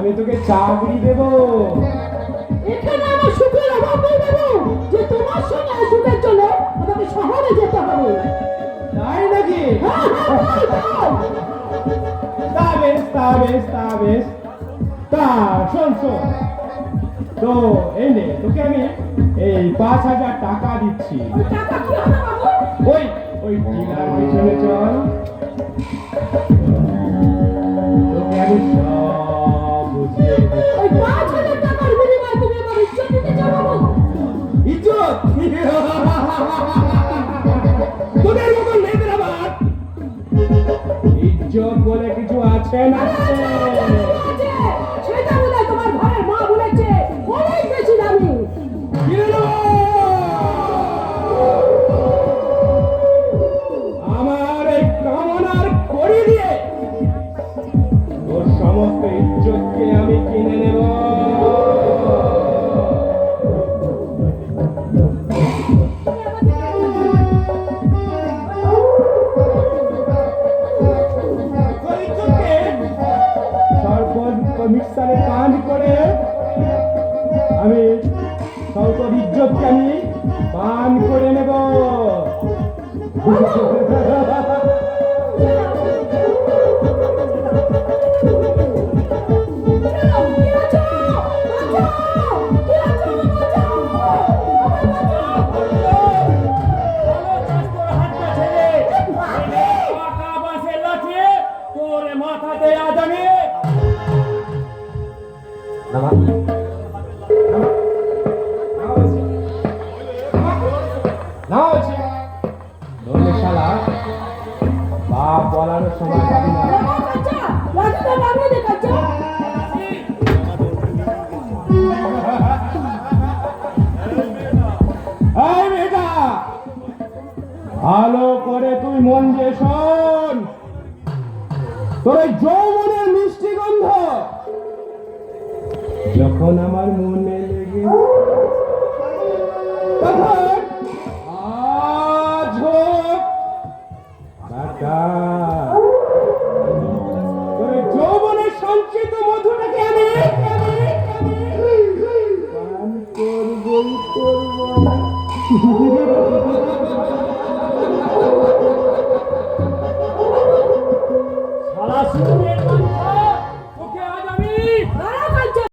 আমি তোকে চাকরি দেব। এখানে আমার সুখের অভাব নেই বাবু, যে তোমার সঙ্গে সুখের জন্য আমাকে শহরে যেতে হবে। তাই নাকি? হ্যাঁ, হ্যাঁ, তাই। তা বেশ, তা বেশ, তা বেশ। তা শোন শোন, তো এই নে, তোকে আমি এই 5,000 টাকা দিচ্ছি। ওই টাকা কি হবে বাবু? ওই ওই টিলার পিছনে চল, তোকে আমি সব বুঝিয়ে দেব। ওই 5,000 টাকার বিনিময়ে তুমি আমার ইজ্জত দিতে চাও বাবু? ইজ্জত? তোদের মতন মেয়েদের আবার ইজ্জত বলে কিছু আছে না? আছে, সেটা বলে তোমার ঘরের মা বলেছে অনেক বেশি দামি। কিনে নেব। আমার এই কামনার কড়ি দিয়ে তোর সমস্ত ইজ্জতকে আমি কিনে নেব। তোর ইজ্জতকে সর্বত্র মিক্সারে কাজ করে আমি তোর ইজ্জতকে আমি পান করে নেব। মাথাতে আজ আমি শালা বাপ বলানোর সময় পাবি না। এই মেয়েটা, ভালো করে তুই মন দিয়ে শোন। তোর এই যৌবনের মিষ্টি গন্ধ যখন আমার মনে লেগে তখন আজ হোক কাটা তোর এই যৌবনের সঞ্চিত মধুটাকে আমি পান করবই করব না। শালা সুরের